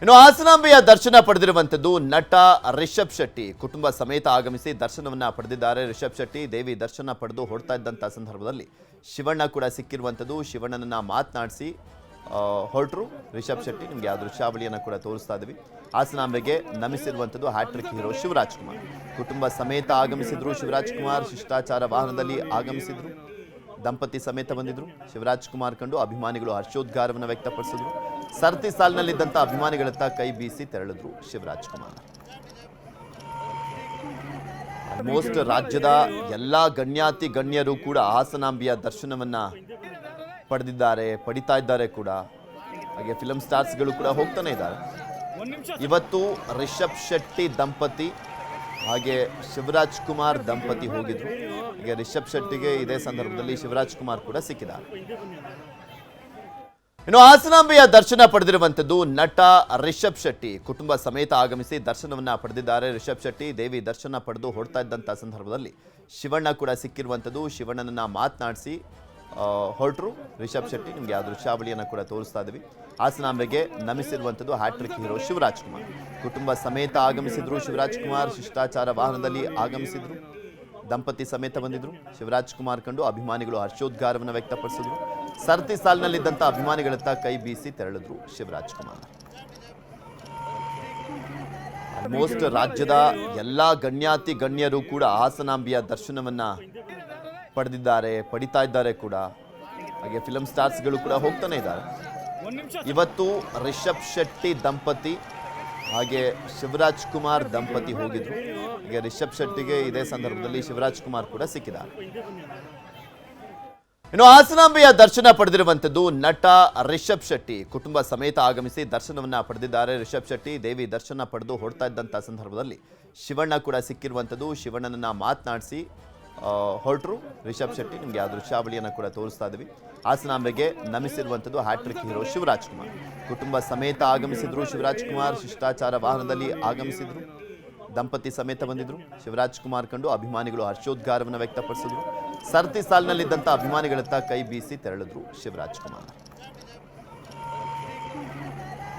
ಇನ್ನು ಹಾಸನಾಂಬೆಯ ದರ್ಶನ ಪಡೆದಿರುವಂತದ್ದು ನಟ ರಿಷಬ್ ಶೆಟ್ಟಿ ಕುಟುಂಬ ಸಮೇತ ಆಗಮಿಸಿ ದರ್ಶನವನ್ನ ಪಡೆದಿದ್ದಾರೆ. ರಿಷಬ್ ಶೆಟ್ಟಿ ದೇವಿ ದರ್ಶನ ಪಡೆದು ಹೊರಡ್ತಾ ಇದ್ದಂತ ಸಂದರ್ಭದಲ್ಲಿ ಶಿವಣ್ಣ ಕೂಡ ಸಿಕ್ಕಿರುವಂತದ್ದು. ಶಿವಣ್ಣನನ್ನ ಮಾತನಾಡಿಸಿ ಹೊರಟರು ರಿಷಬ್ ಶೆಟ್ಟಿ. ನಿಮಗೆ ಆ ದೃಶ್ಯಾವಳಿಯನ್ನು ಕೂಡ ತೋರಿಸ್ತಾ ಇದ್ದೀವಿ. ಹಾಸನಾಂಬೆಗೆ ನಮಿಸಿರುವಂತದ್ದು ಹ್ಯಾಟ್ರಿಕ್ ಹೀರೋ ಶಿವರಾಜ್ ಕುಮಾರ್ ಕುಟುಂಬ ಸಮೇತ ಆಗಮಿಸಿದ್ರು. ಶಿವರಾಜ್ ಕುಮಾರ್ ಶಿಷ್ಟಾಚಾರ ವಾಹನದಲ್ಲಿ ಆಗಮಿಸಿದ್ರು. ದಂಪತಿ ಸಮೇತ ಬಂದಿದ್ರು. ಶಿವರಾಜ್ ಕುಮಾರ್ ಕಂಡು ಅಭಿಮಾನಿಗಳು ಹರ್ಷೋದ್ಗಾರವನ್ನು ವ್ಯಕ್ತಪಡಿಸಿದ್ರು. ಸರತಿ ಸಾಲಿನಲ್ಲಿದ್ದಂಥ ಅಭಿಮಾನಿಗಳತ್ತ ಕೈ ಬೀಸಿ ತೆರಳಿದ್ರು ಶಿವರಾಜ್ ಕುಮಾರ್. ಆಲ್ಮೋಸ್ಟ್ ರಾಜ್ಯದ ಎಲ್ಲಾ ಗಣ್ಯಾತಿ ಗಣ್ಯರು ಕೂಡ ಹಾಸನಾಂಬೆಯ ದರ್ಶನವನ್ನ ಪಡಿತಾ ಇದ್ದಾರೆ ಕೂಡ. ಹಾಗೆ ಫಿಲಂ ಸ್ಟಾರ್ಸ್ಗಳು ಕೂಡ ಹೋಗ್ತಾನೆ ಇದ್ದಾರೆ. ಇವತ್ತು ರಿಷಬ್ ಶೆಟ್ಟಿ ದಂಪತಿ ಹಾಗೆ ಶಿವರಾಜ್ ಕುಮಾರ್ ದಂಪತಿ ಹೋಗಿದ್ರು. ಈಗ ರಿಷಬ್ ಶೆಟ್ಟಿಗೆ ಇದೇ ಸಂದರ್ಭದಲ್ಲಿ ಶಿವರಾಜ್ ಕುಮಾರ್ ಕೂಡ ಸಿಕ್ಕಿದ್ದಾರೆ. ಇನ್ನು ಹಾಸನಾಂಬೆಯ ದರ್ಶನ ಪಡೆದಿರುವಂತದ್ದು ನಟ ರಿಷಬ್ ಶೆಟ್ಟಿ ಕುಟುಂಬ ಸಮೇತ ಆಗಮಿಸಿ ದರ್ಶನವನ್ನ ಪಡೆದಿದ್ದಾರೆ. ರಿಷಬ್ ಶೆಟ್ಟಿ ದೇವಿ ದರ್ಶನ ಪಡೆದು ಹೊರಡ್ತಾ ಇದ್ದಂತ ಸಂದರ್ಭದಲ್ಲಿ ಶಿವಣ್ಣ ಕೂಡ ಸಿಕ್ಕಿರುವಂತದ್ದು. ಶಿವಣ್ಣನನ್ನ ಮಾತನಾಡಿಸಿ ಹೊರಟರು ರಿಷಬ್ ಶೆಟ್ಟಿ. ನಿಮಗೆ ಆ ದೃಶ್ಯಾವಳಿಯನ್ನು ಕೂಡ ತೋರಿಸ್ತಾ ಇದ್ದೀವಿ. ಹಾಸನಾಂಬೆಗೆ ನಮಿಸಿರುವಂತದ್ದು ಹ್ಯಾಟ್ರಿಕ್ ಹೀರೋ ಶಿವರಾಜ್ ಕುಮಾರ್ ಕುಟುಂಬ ಸಮೇತ ಆಗಮಿಸಿದ್ರು. ಶಿವರಾಜ್ ಕುಮಾರ್ ಶಿಷ್ಟಾಚಾರ ವಾಹನದಲ್ಲಿ ಆಗಮಿಸಿದ್ರು. ದಂಪತಿ ಸಮೇತ ಬಂದಿದ್ರು. ಶಿವರಾಜ್ ಕುಮಾರ್ ಕಂಡು ಅಭಿಮಾನಿಗಳು ಹರ್ಷೋದ್ಗಾರವನ್ನು ವ್ಯಕ್ತಪಡಿಸಿದ್ರು. ಸರತಿ ಸಾಲಿನಲ್ಲಿದ್ದಂಥ ಅಭಿಮಾನಿಗಳತ್ತ ಕೈ ಬೀಸಿ ತೆರಳಿದ್ರು ಶಿವರಾಜ್ ಕುಮಾರ್. ಆಲ್ಮೋಸ್ಟ್ ರಾಜ್ಯದ ಎಲ್ಲಾ ಗಣ್ಯಾತಿ ಗಣ್ಯರು ಕೂಡ ಹಾಸನಾಂಬೆಯ ದರ್ಶನವನ್ನ ಪಡಿತಾ ಇದ್ದಾರೆ ಕೂಡ. ಹಾಗೆ ಫಿಲಂ ಸ್ಟಾರ್ಸ್ಗಳು ಕೂಡ ಹೋಗ್ತಾನೆ ಇದ್ದಾರೆ. ಇವತ್ತು ರಿಷಬ್ ಶೆಟ್ಟಿ ದಂಪತಿ ಹಾಗೆ ಶಿವರಾಜ್ ಕುಮಾರ್ ದಂಪತಿ ಹೋಗಿದ್ರು. ಈಗ ರಿಷಬ್ ಶೆಟ್ಟಿಗೆ ಇದೇ ಸಂದರ್ಭದಲ್ಲಿ ಶಿವರಾಜ್ ಕುಮಾರ್ ಕೂಡ ಸಿಕ್ಕಿದ್ದಾರೆ. ಇನ್ನು ಹಾಸನಾಂಬೆಯ ದರ್ಶನ ಪಡೆದಿರುವಂತದ್ದು ನಟ ರಿಷಬ್ ಶೆಟ್ಟಿ ಕುಟುಂಬ ಸಮೇತ ಆಗಮಿಸಿ ದರ್ಶನವನ್ನ ಪಡೆದಿದ್ದಾರೆ. ರಿಷಬ್ ಶೆಟ್ಟಿ ದೇವಿ ದರ್ಶನ ಪಡೆದು ಹೊರಡ್ತಾ ಇದ್ದಂತ ಸಂದರ್ಭದಲ್ಲಿ ಶಿವಣ್ಣ ಕೂಡ ಸಿಕ್ಕಿರುವಂತದ್ದು. ಶಿವಣ್ಣನನ್ನ ಮಾತನಾಡಿಸಿ ಹೊರಟರು ರಿಷಬ್ ಶೆಟ್ಟಿ. ನಿಮಗೆ ಆ ದೃಶ್ಯಾವಳಿಯನ್ನು ಕೂಡ ತೋರಿಸ್ತಾ ಇದ್ದೀವಿ. ಹಾಸನಾಂಬೆಗೆ ನಮಿಸಿರುವಂತದ್ದು ಹ್ಯಾಟ್ರಿಕ್ ಹೀರೋ ಶಿವರಾಜ್ ಕುಮಾರ್ ಕುಟುಂಬ ಸಮೇತ ಆಗಮಿಸಿದ್ರು. ಶಿವರಾಜ್ ಕುಮಾರ್ ಶಿಷ್ಟಾಚಾರ ವಾಹನದಲ್ಲಿ ಆಗಮಿಸಿದ್ರು. ದಂಪತಿ ಸಮೇತ ಬಂದಿದ್ರು. ಶಿವರಾಜ್ ಕುಮಾರ್ ಕಂಡು ಅಭಿಮಾನಿಗಳು ಹರ್ಷೋದ್ಗಾರವನ್ನು ವ್ಯಕ್ತಪಡಿಸಿದ್ರು. ಸರತಿ ಸಾಲಿನಲ್ಲಿದ್ದಂಥ ಅಭಿಮಾನಿಗಳತ್ತ ಕೈ ಬೀಸಿ ತೆರಳಿದ್ರು ಶಿವರಾಜ್ ಕುಮಾರ್.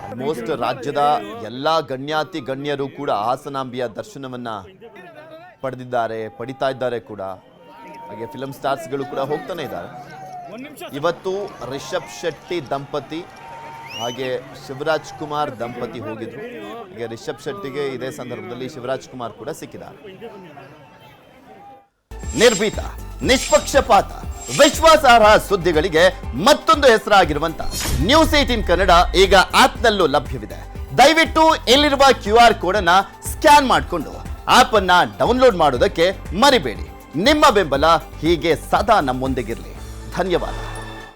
ಆಲ್ಮೋಸ್ಟ್ ರಾಜ್ಯದ ಎಲ್ಲಾ ಗಣ್ಯಾತಿ ಗಣ್ಯರು ಕೂಡ ಹಾಸನಾಂಬೆಯ ದರ್ಶನವನ್ನ ಪಡಿತಾ ಇದ್ದಾರೆ ಕೂಡ. ಹಾಗೆ ಫಿಲಂ ಸ್ಟಾರ್ಸ್ಗಳು ಕೂಡ ಹೋಗ್ತಾನೆ ಇದ್ದಾರೆ. ಇವತ್ತು ರಿಷಬ್ ಶೆಟ್ಟಿ ದಂಪತಿ ಹಾಗೆ ಶಿವರಾಜ್ ಕುಮಾರ್ ದಂಪತಿ ಹೋಗಿದ್ರು. ಈಗ ರಿಷಬ್ ಶೆಟ್ಟಿಗೆ ಇದೇ ಸಂದರ್ಭದಲ್ಲಿ ಶಿವರಾಜ್ ಕುಮಾರ್ ಕೂಡ ಸಿಕ್ಕಿದ್ದಾರೆ. ನಿರ್ಭೀತ, ನಿಷ್ಪಕ್ಷಪಾತ, ವಿಶ್ವಾಸಾರ್ಹ ಸುದ್ದಿಗಳಿಗೆ ಮತ್ತೊಂದು ಹೆಸರಾಗಿರುವಂತ ನ್ಯೂಸ್ 18 ಕನ್ನಡ ಈಗ ಆಪ್ನಲ್ಲೂ ಲಭ್ಯವಿದೆ. ದಯವಿಟ್ಟು ಇಲ್ಲಿರುವ QR ಕೋಡ್ ಅನ್ನ ಸ್ಕ್ಯಾನ್ ಮಾಡಿಕೊಂಡು ಆಪ್ ಅನ್ನ ಡೌನ್ಲೋಡ್ ಮಾಡೋದಕ್ಕೆ ಮರಿಬೇಡಿ. ನಿಮ್ಮ ಬೆಂಬಲ ಹೀಗೆ ಸದಾ ನಮ್ಮೊಂದಿಗಿರಲಿ. ಧನ್ಯವಾದ.